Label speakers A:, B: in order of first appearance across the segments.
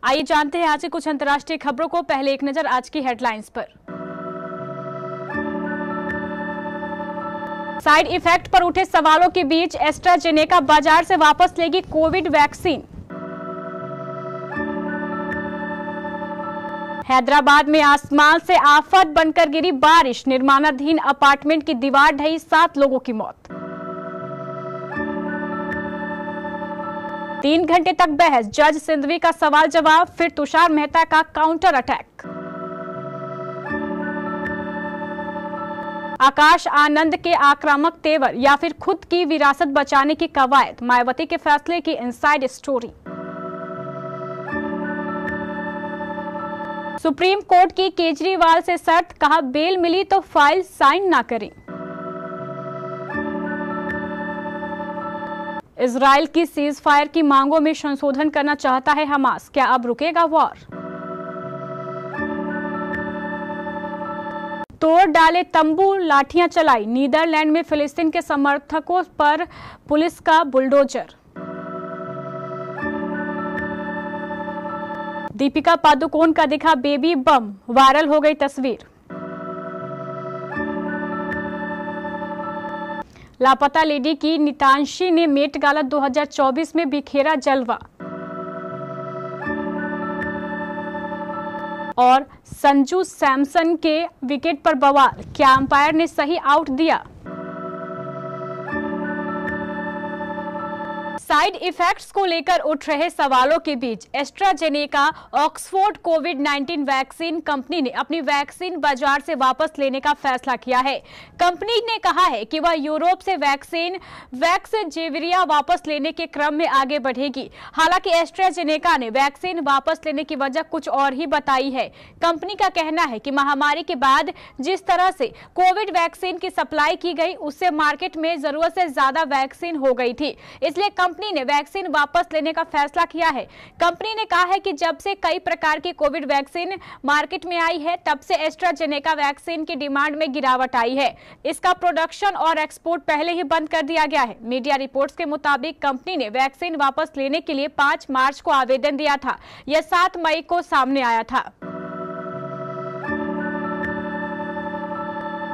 A: आइए जानते हैं आज की कुछ अंतर्राष्ट्रीय खबरों को। पहले एक नजर आज की हेडलाइंस पर। साइड इफेक्ट पर उठे सवालों के बीच एस्ट्राजेनेका बाजार से वापस लेगी कोविड वैक्सीन। हैदराबाद में आसमान से आफत बनकर गिरी बारिश, निर्माणाधीन अपार्टमेंट की दीवार ढही, 7 लोगों की मौत। 3 घंटे तक बहस, जज सिंधवी का सवाल जवाब, फिर तुषार मेहता का काउंटर अटैक। आकाश आनंद के आक्रामक तेवर या फिर खुद की विरासत बचाने की कवायद, मायावती के फैसले की इनसाइड स्टोरी। सुप्रीम कोर्ट की केजरीवाल से शर्त, कहा बेल मिली तो फाइल साइन ना करें। इजराइल की सीज फायर की मांगों में संशोधन करना चाहता है हमास, क्या अब रुकेगा वॉर। तोड़ डाले तंबू, लाठियां चलाई, नीदरलैंड में फिलिस्तीन के समर्थकों पर पुलिस का बुलडोजर। दीपिका पादुकोण का दिखा बेबी बम, वायरल हो गई तस्वीर। लापता लेडी की नितांशी ने मेट गाला 2024 में बिखेरा जलवा। और संजू सैमसन के विकेट पर बवाल, क्या अंपायर ने सही आउट दिया। साइड इफेक्ट्स को लेकर उठ रहे सवालों के बीच एस्ट्राजेनेका ऑक्सफोर्ड कोविड-19 वैक्सीन कंपनी ने अपनी वैक्सीन बाजार से वापस लेने का फैसला किया है। कंपनी ने कहा है कि वह यूरोप से वैक्सीन वैक्सजेविरिया वापस लेने के क्रम में आगे बढ़ेगी। हालांकि एस्ट्राजेनेका ने वैक्सीन वापस लेने की वजह कुछ और ही बताई है। कंपनी का कहना है कि महामारी के बाद जिस तरह से कोविड वैक्सीन की सप्लाई की गई, उससे मार्केट में जरूरत से ज्यादा वैक्सीन हो गई थी, इसलिए कंपनी ने वैक्सीन वापस लेने का फैसला किया है। कंपनी ने कहा है कि जब से कई प्रकार की कोविड वैक्सीन मार्केट में आई है, तब से एस्ट्राजेनेका वैक्सीन की डिमांड में गिरावट आई है। इसका प्रोडक्शन और एक्सपोर्ट पहले ही बंद कर दिया गया है। मीडिया रिपोर्ट्स के मुताबिक कंपनी ने वैक्सीन वापस लेने के लिए 5 मार्च को आवेदन दिया था। यह 7 मई को सामने आया था।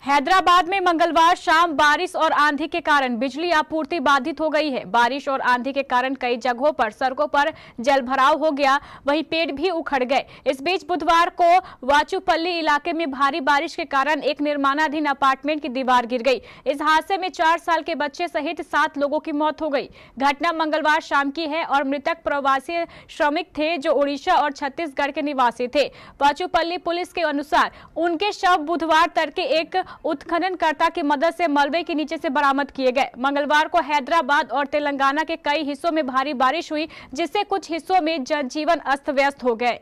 A: हैदराबाद में मंगलवार शाम बारिश और आंधी के कारण बिजली आपूर्ति बाधित हो गई है। बारिश और आंधी के कारण कई जगहों पर सड़कों पर जलभराव हो गया, वहीं पेड़ भी उखड़ गए। इस बीच बुधवार को वाचुपल्ली इलाके में भारी बारिश के कारण एक निर्माणाधीन अपार्टमेंट की दीवार गिर गई। इस हादसे में 4 साल के बच्चे सहित 7 लोगों की मौत हो गई। घटना मंगलवार शाम की है और मृतक प्रवासी श्रमिक थे जो उड़ीसा और छत्तीसगढ़ के निवासी थे। वाचुपल्ली पुलिस के अनुसार उनके शव बुधवार तड़के एक उत्खननकर्ता की मदद से मलबे के नीचे से बरामद किए गए। मंगलवार को हैदराबाद और तेलंगाना के कई हिस्सों में भारी बारिश हुई, जिससे कुछ हिस्सों में जनजीवन अस्त व्यस्त हो गए।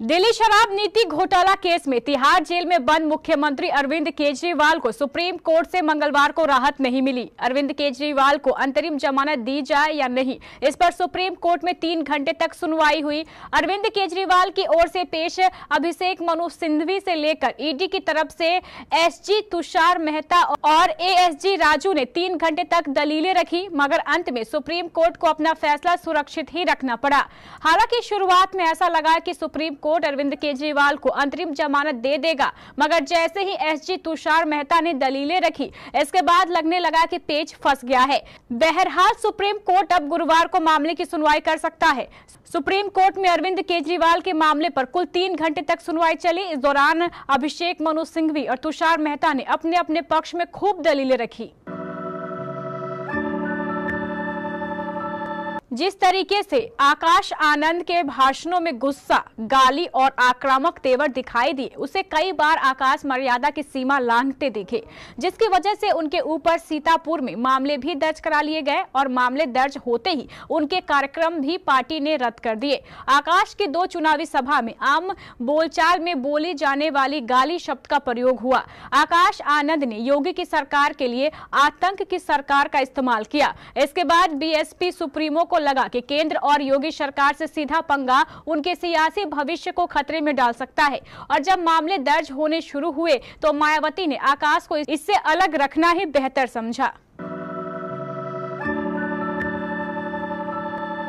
A: दिल्ली शराब नीति घोटाला केस में तिहाड़ जेल में बंद मुख्यमंत्री अरविंद केजरीवाल को सुप्रीम कोर्ट से मंगलवार को राहत नहीं मिली। अरविंद केजरीवाल को अंतरिम जमानत दी जाए या नहीं, इस पर सुप्रीम कोर्ट में 3 घंटे तक सुनवाई हुई। अरविंद केजरीवाल की ओर से पेश अभिषेक मनु सिंघवी से लेकर ईडी की तरफ से एसजी तुषार मेहता और एएसजी राजू ने 3 घंटे तक दलीलें रखी, मगर अंत में सुप्रीम कोर्ट को अपना फैसला सुरक्षित ही रखना पड़ा। हालांकि शुरुआत में ऐसा लगा कि सुप्रीम कोर्ट अरविंद केजरीवाल को अंतरिम जमानत दे देगा, मगर जैसे ही एसजी तुषार मेहता ने दलीलें रखी, इसके बाद लगने लगा कि पेच फंस गया है। बहरहाल सुप्रीम कोर्ट अब गुरुवार को मामले की सुनवाई कर सकता है। सुप्रीम कोर्ट में अरविंद केजरीवाल के मामले पर कुल 3 घंटे तक सुनवाई चली। इस दौरान अभिषेक मनु सिंघवी और तुषार मेहता ने अपने अपने पक्ष में खूब दलीलें रखी। जिस तरीके से आकाश आनंद के भाषणों में गुस्सा, गाली और आक्रामक तेवर दिखाई दिए, उसे कई बार आकाश मर्यादा की सीमा लांघते दिखे, जिसकी वजह से उनके ऊपर सीतापुर में मामले भी दर्ज करा लिए गए और मामले दर्ज होते ही उनके कार्यक्रम भी पार्टी ने रद्द कर दिए। आकाश की 2 चुनावी सभा में आम बोलचाल में बोली जाने वाली गाली शब्द का प्रयोग हुआ। आकाश आनंद ने योगी की सरकार के लिए आतंक की सरकार का इस्तेमाल किया। इसके बाद बीएसपी सुप्रीमो को लगा कि केंद्र और योगी सरकार से सीधा पंगा उनके सियासी भविष्य को खतरे में डाल सकता है, और जब मामले दर्ज होने शुरू हुए तो मायावती ने आकाश को इससे अलग रखना ही बेहतर समझा।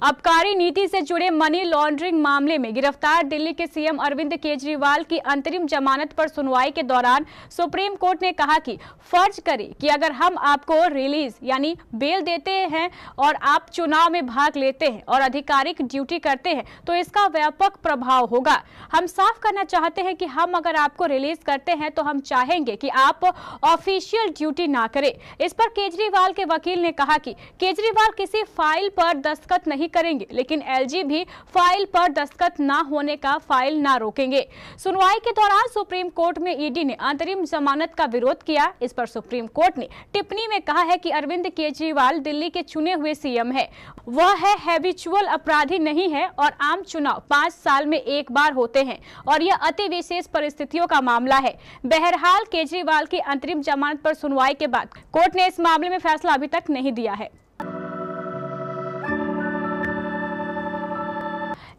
A: आबकारी नीति से जुड़े मनी लॉन्ड्रिंग मामले में गिरफ्तार दिल्ली के सीएम अरविंद केजरीवाल की अंतरिम जमानत पर सुनवाई के दौरान सुप्रीम कोर्ट ने कहा कि फर्ज करें कि अगर हम आपको रिलीज यानी बेल देते हैं और आप चुनाव में भाग लेते हैं और आधिकारिक ड्यूटी करते हैं तो इसका व्यापक प्रभाव होगा। हम साफ करना चाहते हैं कि हम अगर आपको रिलीज करते हैं तो हम चाहेंगे कि आप ऑफिशियल ड्यूटी ना करें। इस पर केजरीवाल के वकील ने कहा कि केजरीवाल किसी फाइल पर दस्तखत नहीं करेंगे, लेकिन एलजी भी फाइल पर दस्तखत ना होने का फाइल ना रोकेंगे। सुनवाई के दौरान सुप्रीम कोर्ट में ईडी ने अंतरिम जमानत का विरोध किया। इस पर सुप्रीम कोर्ट ने टिप्पणी में कहा है कि अरविंद केजरीवाल दिल्ली के चुने हुए सीएम है, वह है हैबिचुअल अपराधी नहीं है और आम चुनाव 5 साल में एक बार होते हैं और यह अति विशेष परिस्थितियों का मामला है। बहरहाल केजरीवाल की अंतरिम जमानत पर सुनवाई के बाद कोर्ट ने इस मामले में फैसला अभी तक नहीं दिया है।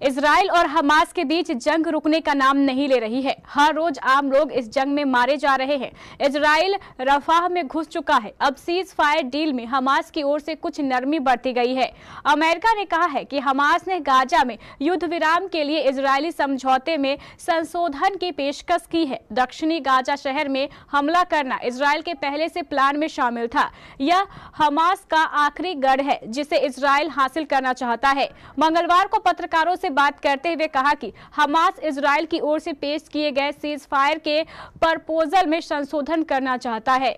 A: इजराइल और हमास के बीच जंग रुकने का नाम नहीं ले रही है। हर रोज आम लोग इस जंग में मारे जा रहे हैं। इजराइल रफाह में घुस चुका है। अब सीज फायर डील में हमास की ओर से कुछ नरमी बरती गई है। अमेरिका ने कहा है कि हमास ने गाजा में युद्ध विराम के लिए इजरायली समझौते में संशोधन की पेशकश की है। दक्षिणी गाजा शहर में हमला करना इजराइल के पहले से प्लान में शामिल था। यह हमास का आखिरी गढ़ है जिसे इजराइल हासिल करना चाहता है। मंगलवार को पत्रकारों से बात करते हुए कहा कि हमास इजराइल की ओर से पेश किए गए सीज फायर के प्रपोजल में संशोधन करना चाहता है।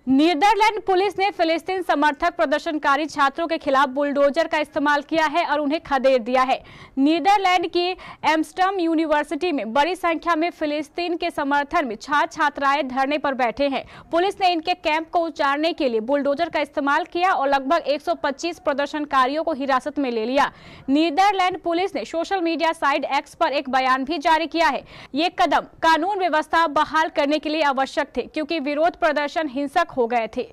A: नीदरलैंड पुलिस ने फिलिस्तीन समर्थक प्रदर्शनकारी छात्रों के खिलाफ बुलडोजर का इस्तेमाल किया है और उन्हें खदेड़ दिया है। नीदरलैंड की एम्स्टर्डम यूनिवर्सिटी में बड़ी संख्या में फिलिस्तीन के समर्थन में छात्र छात्राएं धरने पर बैठे हैं। पुलिस ने इनके कैंप को उजाड़ने के लिए बुलडोजर का इस्तेमाल किया और लगभग 125 प्रदर्शनकारियों को हिरासत में ले लिया। नीदरलैंड पुलिस ने सोशल मीडिया साइट एक्स पर एक बयान भी जारी किया है। ये कदम कानून व्यवस्था बहाल करने के लिए आवश्यक थे क्योंकि विरोध प्रदर्शन हिंसक हो गए थे।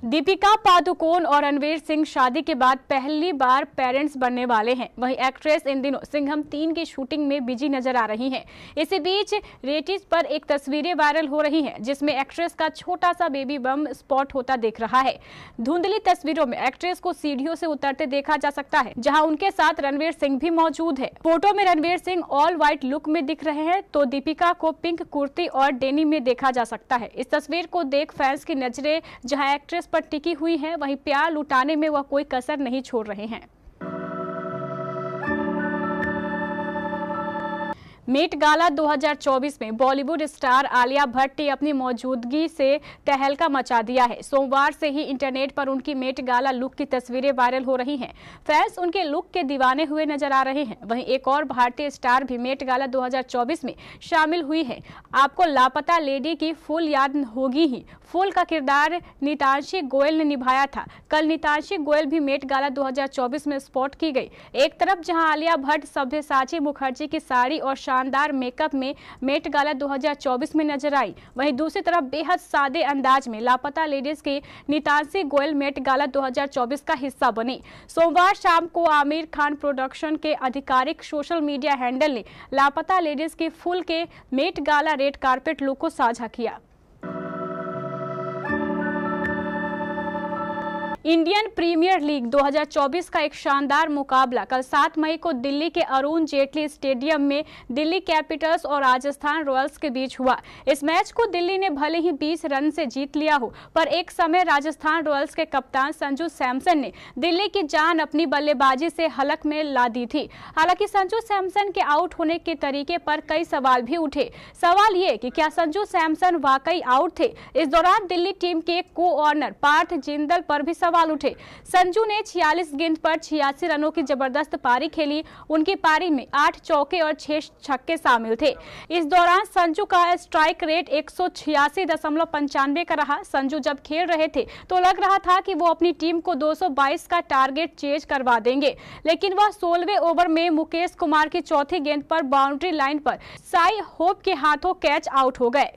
A: दीपिका पादुकोण और रणवीर सिंह शादी के बाद पहली बार पेरेंट्स बनने वाले हैं। वहीं एक्ट्रेस इन दिनों सिंघम 3 की शूटिंग में बिजी नजर आ रही हैं। इसी बीच रेटिस पर एक तस्वीरें वायरल हो रही हैं जिसमें एक्ट्रेस का छोटा सा बेबी बम स्पॉट होता दिख रहा है। धुंधली तस्वीरों में एक्ट्रेस को सीढ़ियों से उतरते देखा जा सकता है जहां उनके साथ रणवीर सिंह भी मौजूद है। फोटो में Ranveer Singh all white look में दिख रहे हैं तो दीपिका को पिंक कुर्ती और डेनिम में देखा जा सकता है। इस तस्वीर को देख फैंस की नजरें जहां एक्ट्रेस पर टिकी हुई है वहीं प्यार लुटाने में वह कोई कसर नहीं छोड़ रहे हैं। मेट गाला 2024 में बॉलीवुड स्टार आलिया भट्ट ने अपनी मौजूदगी से तहलका मचा दिया है। सोमवार से ही इंटरनेट पर उनकी मेट गाला लुक की तस्वीरें वायरल हो रही हैं। फैंस उनके लुक के दीवाने हुए नजर आ रहे हैं। वहीं एक और भारतीय स्टार भी मेट गाला 2024 में शामिल हुई है। आपको लापता लेडी की फूल याद होगी ही। फूल का किरदार नीतांशी गोयल ने निभाया था। कल नीतांशी गोयल भी मेट गाला 2024 में स्पॉट की गई। एक तरफ जहां आलिया भट्ट सब्यसाची मुखर्जी की साड़ी और शानदार मेकअप में मेट गाला 2024 में नजर आई, वहीं दूसरी तरफ बेहद सादे अंदाज में लापता लेडीज की नीतांशी गोयल मेट गाला 2024 का हिस्सा बनी। सोमवार शाम को आमिर खान प्रोडक्शन के आधिकारिक सोशल मीडिया हैंडल ने लापता लेडीज की फुल के Met Gala red carpet look को साझा किया। इंडियन प्रीमियर लीग 2024 का एक शानदार मुकाबला कल 7 मई को दिल्ली के अरुण जेटली स्टेडियम में दिल्ली कैपिटल्स और राजस्थान रॉयल्स के बीच हुआ। इस मैच को दिल्ली ने भले ही 20 रन से जीत लिया हो, पर एक समय राजस्थान रॉयल्स के कप्तान संजू सैमसन ने दिल्ली की जान अपनी बल्लेबाजी से हलक में ला दी थी। हालांकि संजू सैमसन के आउट होने के तरीके पर कई सवाल भी उठे। सवाल ये कि क्या संजू सैमसन वाकई आउट थे। इस दौरान दिल्ली टीम के को ऑर्नर पार्थ जिंदल पर भी सवाल उठे। संजू ने 46 गेंद पर 86 रनों की जबरदस्त पारी खेली। उनकी पारी में 8 चौके और 6 छक्के शामिल थे। इस दौरान संजू का स्ट्राइक रेट 186.95 का रहा। संजू जब खेल रहे थे तो लग रहा था कि वो अपनी टीम को 222 का टारगेट चेज करवा देंगे, लेकिन वह 16वें ओवर में मुकेश कुमार की चौथी गेंद पर बाउंड्री लाइन पर साई होप के हाथों कैच आउट हो गए।